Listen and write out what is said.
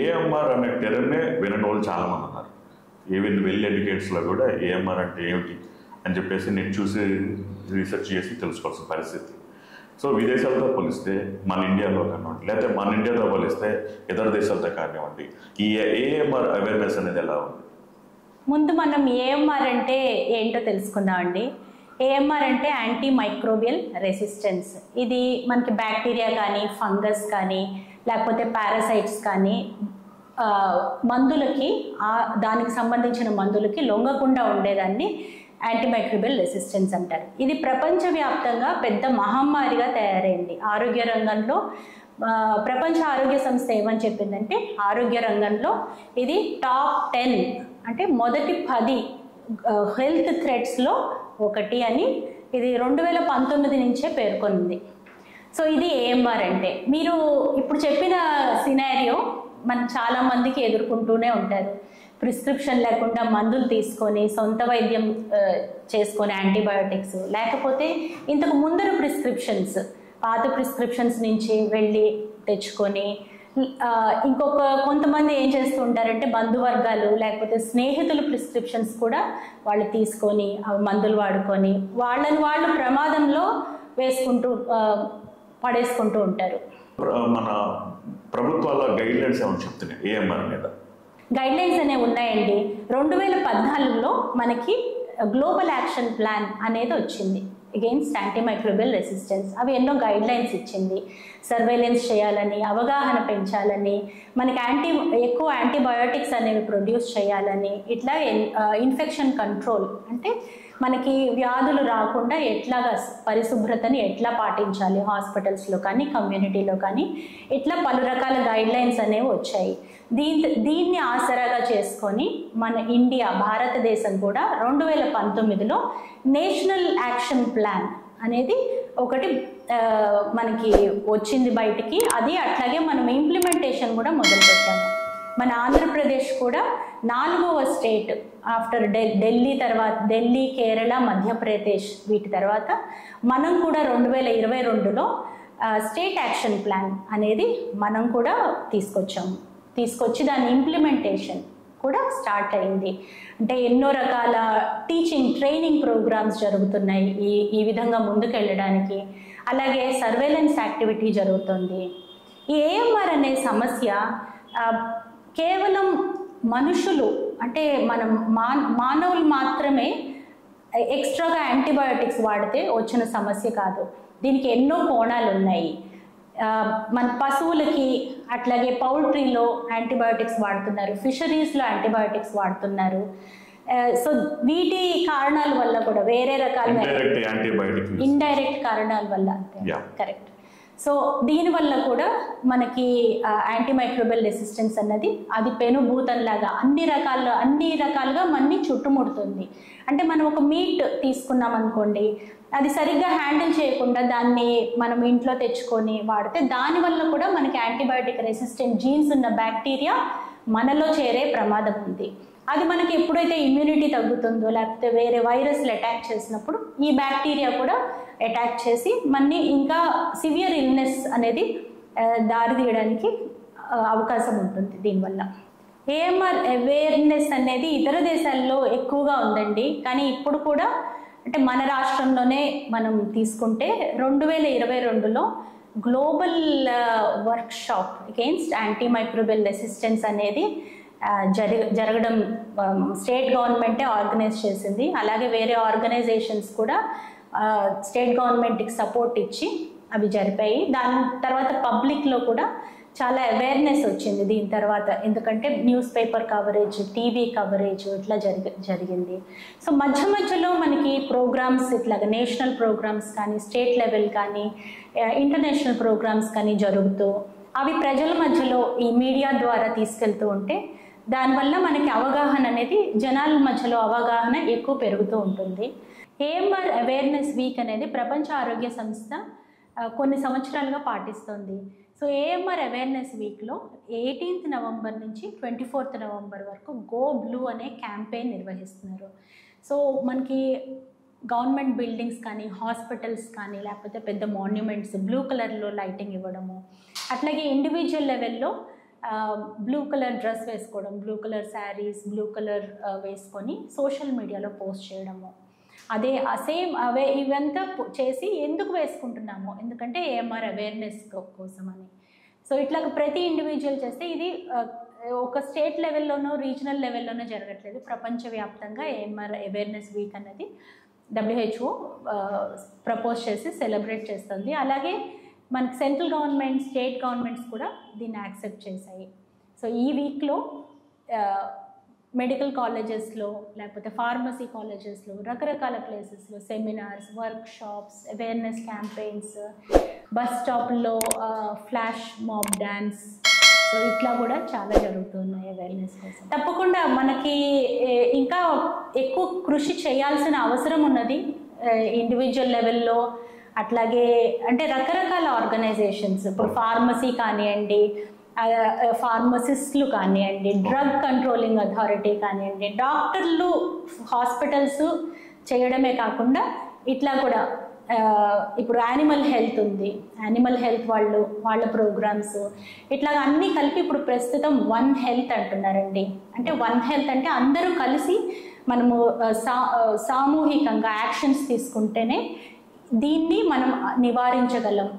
AMR అనే టెర్మే వినని వాళ్ళు చాలా మంది ఉన్నారు. ఈవెన్ వెల్ ఎడ్యుకేట్స్లో కూడా ఏఎంఆర్ అంటే ఏమిటి అని చెప్పేసి నేను చూసి రీసెర్చ్ చేసి తెలుసుకోవాల్సిన పరిస్థితి. సో విదేశాలతో పోలిస్తే మన ఇండియాలో కానివ్వండి, లేకపోతే మన ఇండియాతో పోలిస్తే ఇతర దేశాలతో కానివ్వండి, ఈ ఏఎంఆర్ అవేర్నెస్ అనేది ఎలా ఉంది? ముందు మనం ఏఎంఆర్ అంటే ఏంటో తెలుసుకుందామండి. ఏఎంఆర్ అంటే యాంటీ మైక్రోబియల్ రెసిస్టెన్స్. ఇది మనకి బ్యాక్టీరియా కానీ, ఫంగస్ కానీ, లేకపోతే పారాసైట్స్ కానీ మందులకి దానికి సంబంధించిన మందులకి లొంగకుండా ఉండేదాన్ని యాంటీమైక్రోబియల్ రెసిస్టెన్స్ అంటారు. ఇది ప్రపంచవ్యాప్తంగా పెద్ద మహమ్మారిగా తయారైంది ఆరోగ్య రంగంలో. ప్రపంచ ఆరోగ్య సంస్థ ఏమని చెప్పిందంటే ఆరోగ్య రంగంలో ఇది టాప్ 10 అంటే మొదటి 10 హెల్త్ థ్రెట్స్లో ఒకటి అని ఇది 2019 నుంచే పేర్కొంది. సో ఇది ఏఎంఆర్ అంటే. మీరు ఇప్పుడు చెప్పిన సినారియో మనం చాలామందికి ఎదుర్కొంటూనే ఉంటారు. ప్రిస్క్రిప్షన్ లేకుండా మందులు తీసుకొని సొంత వైద్యం చేసుకొని యాంటీబయోటిక్స్, లేకపోతే ఇంతకు ముందర ప్రిస్క్రిప్షన్స్ పాత ప్రిస్క్రిప్షన్స్ నుంచి వెళ్ళి తెచ్చుకొని, కొంతమంది ఏం చేస్తూ ఉంటారంటే బంధువర్గాలు లేకపోతే స్నేహితుల ప్రిస్క్రిప్షన్స్ కూడా వాళ్ళు తీసుకొని మందులు వాడుకొని వాళ్ళు ప్రమాదంలో పడేసుకుంటూ ఉంటారు. మన ప్రభుత్వాల గైడ్ లైన్స్ ఏమని చెప్తున్నాయి ఏఎంఆర్ మీద? గైడ్ లైన్స్ అనేవి ఉన్నాయండి. 2014లో మనకి గ్లోబల్ యాక్షన్ ప్లాన్ అనేది వచ్చింది అగెయిన్స్ట్ యాంటీమైక్రోబియల్ రెసిస్టెన్స్. అవి ఎన్నో గైడ్ లైన్స్ ఇచ్చింది. సర్వేలెన్స్ చేయాలని, అవగాహన పెంచాలని, మనకి ఎక్కువ యాంటీబయోటిక్స్ అనేవి ప్రొడ్యూస్ చేయాలని, ఇట్లా ఇన్ఫెక్షన్ కంట్రోల్ అంటే మనకి వ్యాధులు రాకుండా ఎట్లాగా పరిశుభ్రతని ఎట్లా పాటించాలి హాస్పిటల్స్లో కానీ కమ్యూనిటీలో కానీ, ఇట్లా పలు రకాల గైడ్ లైన్స్ అనేవి వచ్చాయి. దీన్ని ఆసరాగా చేసుకొని మన భారతదేశం కూడా 2019లో నేషనల్ యాక్షన్ ప్లాన్ అనేది ఒకటి మనకి వచ్చింది బయటికి. అది అట్లాగే మనం ఇంప్లిమెంటేషన్ కూడా మొదలుపెట్టాము. మన ఆంధ్రప్రదేశ్ కూడా 4వ స్టేట్ ఆఫ్టర్ ఢిల్లీ, కేరళ, మధ్యప్రదేశ్ వీటి తర్వాత మనం కూడా 2022లో స్టేట్ యాక్షన్ ప్లాన్ అనేది మనం కూడా తీసుకొచ్చి దాని ఇంప్లిమెంటేషన్ కూడా స్టార్ట్ అయింది. అంటే ఎన్నో రకాల ట్రైనింగ్ ప్రోగ్రామ్స్ జరుగుతున్నాయి ఈ విధంగా ముందుకెళ్ళడానికి. అలాగే సర్వేలెన్స్ యాక్టివిటీ జరుగుతుంది. ఈ ఏఎంఆర్ అనే సమస్య కేవలం మనుషులు అంటే మనం మానవులు మాత్రమే ఎక్స్ట్రాగా యాంటీబయోటిక్స్ వాడితే వచ్చిన సమస్య కాదు. దీనికి ఎన్నో కోణాలు ఉన్నాయి. మన పశువులకి, అట్లాగే పౌల్ట్రీలో యాంటీబయోటిక్స్ వాడుతున్నారు, ఫిషరీస్లో యాంటీబయోటిక్స్ వాడుతున్నారు. సో వీటి కారణాల వల్ల కూడా వేరే రకాల ఇండైరెక్ట్ కారణాల వల్ల కరెక్ట్. సో దీనివల్ల కూడా మనకి యాంటీమైక్రోబియల్ రెసిస్టెన్స్ అన్నది అది పెనుభూతంలాగా అన్ని రకాలుగా మనని చుట్టుముడుతుంది. అంటే మనం ఒక మీట్ తీసుకున్నాం అనుకోండి, అది సరిగ్గా హ్యాండిల్ చేయకుండా దాన్ని మనం ఇంట్లో తెచ్చుకొని వాడితే దానివల్ల కూడా మనకి యాంటీబయోటిక్ రెసిస్టెంట్ జీన్స్ ఉన్న బ్యాక్టీరియా మనలో చేరే ప్రమాదం ఉంది. అది మనకి ఎప్పుడైతే ఇమ్యూనిటీ తగ్గుతుందో లేకపోతే వేరే వైరస్లు అటాక్ చేసినప్పుడు ఈ బ్యాక్టీరియా కూడా అటాక్ చేసి మనని ఇంకా సివియర్ ఇల్నెస్ అనేది దారితీయడానికి అవకాశం ఉంటుంది. దీనివల్ల ఏఎంఆర్ అవేర్నెస్ అనేది ఇతర దేశాల్లో ఎక్కువగా ఉందండి. కానీ ఇప్పుడు కూడా అంటే మన రాష్ట్రంలోనే మనం తీసుకుంటే 2022లో global workshop against antimicrobial resistance అనేది జరగడం స్టేట్ గవర్నమెంటే ఆర్గనైజ్ చేసింది. అలాగే వేరే ఆర్గనైజేషన్స్ కూడా స్టేట్ గవర్నమెంట్కి సపోర్ట్ ఇచ్చి అవి జరిపాయి. దాని తర్వాత పబ్లిక్లో కూడా చాలా అవేర్నెస్ వచ్చింది దీని తర్వాత. ఎందుకంటే news paper coverage, TV coverage ఇట్లా జరిగింది. సో మధ్యలో మనకి ప్రోగ్రామ్స్ ఇట్లాగా నేషనల్ ప్రోగ్రామ్స్ కానీ, స్టేట్ లెవెల్ కానీ, ఇంటర్నేషనల్ ప్రోగ్రామ్స్ కానీ జరుగుతూ అవి ప్రజల మధ్యలో ఈ మీడియా ద్వారా తీసుకెళ్తూ ఉంటే దానివల్ల మనకి అవగాహన అనేది జనాల మధ్యలో అవగాహన ఎక్కువ పెరుగుతూ ఉంటుంది. ఏఎంఆర్ అవేర్నెస్ వీక్ అనేది ప్రపంచ ఆరోగ్య సంస్థ కొన్ని సంవత్సరాలుగా పాటిస్తుంది. సో ఏఎంఆర్ అవేర్నెస్ వీక్లో 18th నవంబర్ నుంచి 24th నవంబర్ వరకు గో బ్లూ అనే క్యాంపెయిన్ నిర్వహిస్తున్నారు. సో మనకి గవర్నమెంట్ బిల్డింగ్స్ కానీ, హాస్పిటల్స్ కానీ, లేకపోతే పెద్ద మాన్యుమెంట్స్ బ్లూ కలర్లో లైటింగ్ ఇవ్వడము, అట్లాగే ఇండివిజువల్ లెవెల్లో బ్లూ కలర్ డ్రెస్ వేసుకోవడం, blue colour saris, blue colour వేసుకొని సోషల్ మీడియాలో పోస్ట్ చేయడము. అదే సేమ్ అవే ఇవంతా చేసి ఎందుకు వేసుకుంటున్నాము, ఎందుకంటే ఏఎంఆర్ అవేర్నెస్ కోసం అని. సో ఇట్లా ప్రతి ఇండివిజువల్ చేస్తే ఇది ఒక స్టేట్ లెవెల్లోనో రీజనల్ లెవెల్లోనో జరగట్లేదు, ప్రపంచవ్యాప్తంగా ఏఎంఆర్ అవేర్నెస్ వీక్ అనేది WHO ప్రపోజ్ చేసి సెలబ్రేట్ చేస్తుంది. అలాగే మనకి సెంట్రల్ గవర్నమెంట్, స్టేట్ గవర్నమెంట్స్ కూడా దీన్ని యాక్సెప్ట్ చేశాయి. సో ఈ వీక్లో మెడికల్ కాలేజెస్లో లేకపోతే ఫార్మసీ కాలేజెస్లో రకరకాల ప్లేసెస్లో seminars, workshops, awareness campaigns, bus స్టాప్లో ఫ్లాష్ మాబ్ డ్యాన్స్, సో ఇట్లా కూడా చాలా జరుగుతున్నాయి అవేర్నెస్ కోసం. తప్పకుండా మనకి ఇంకా ఎక్కువ కృషి చేయాల్సిన అవసరం ఉన్నది ఇండివిజువల్ లెవెల్లో. అట్లాగే అంటే రకరకాల ఆర్గనైజేషన్స్, ఇప్పుడు ఫార్మసీ కానివ్వండి, ఫార్మసిస్టులు కానివ్వండి, డ్రగ్ కంట్రోలింగ్ అథారిటీ కానివ్వండి, డాక్టర్లు, హాస్పిటల్స్ చేయడమే కాకుండా ఇట్లా కూడా ఇప్పుడు యానిమల్ హెల్త్ ఉంది, యానిమల్ హెల్త్ వాళ్ళ ప్రోగ్రామ్స్, ఇట్లా అన్నీ కలిపి ఇప్పుడు ప్రస్తుతం వన్ హెల్త్ అంటున్నారండి. అంటే వన్ హెల్త్ అంటే అందరూ కలిసి మనము సామూహికంగా యాక్షన్స్ తీసుకుంటేనే దీన్ని మనం నివారించగలం.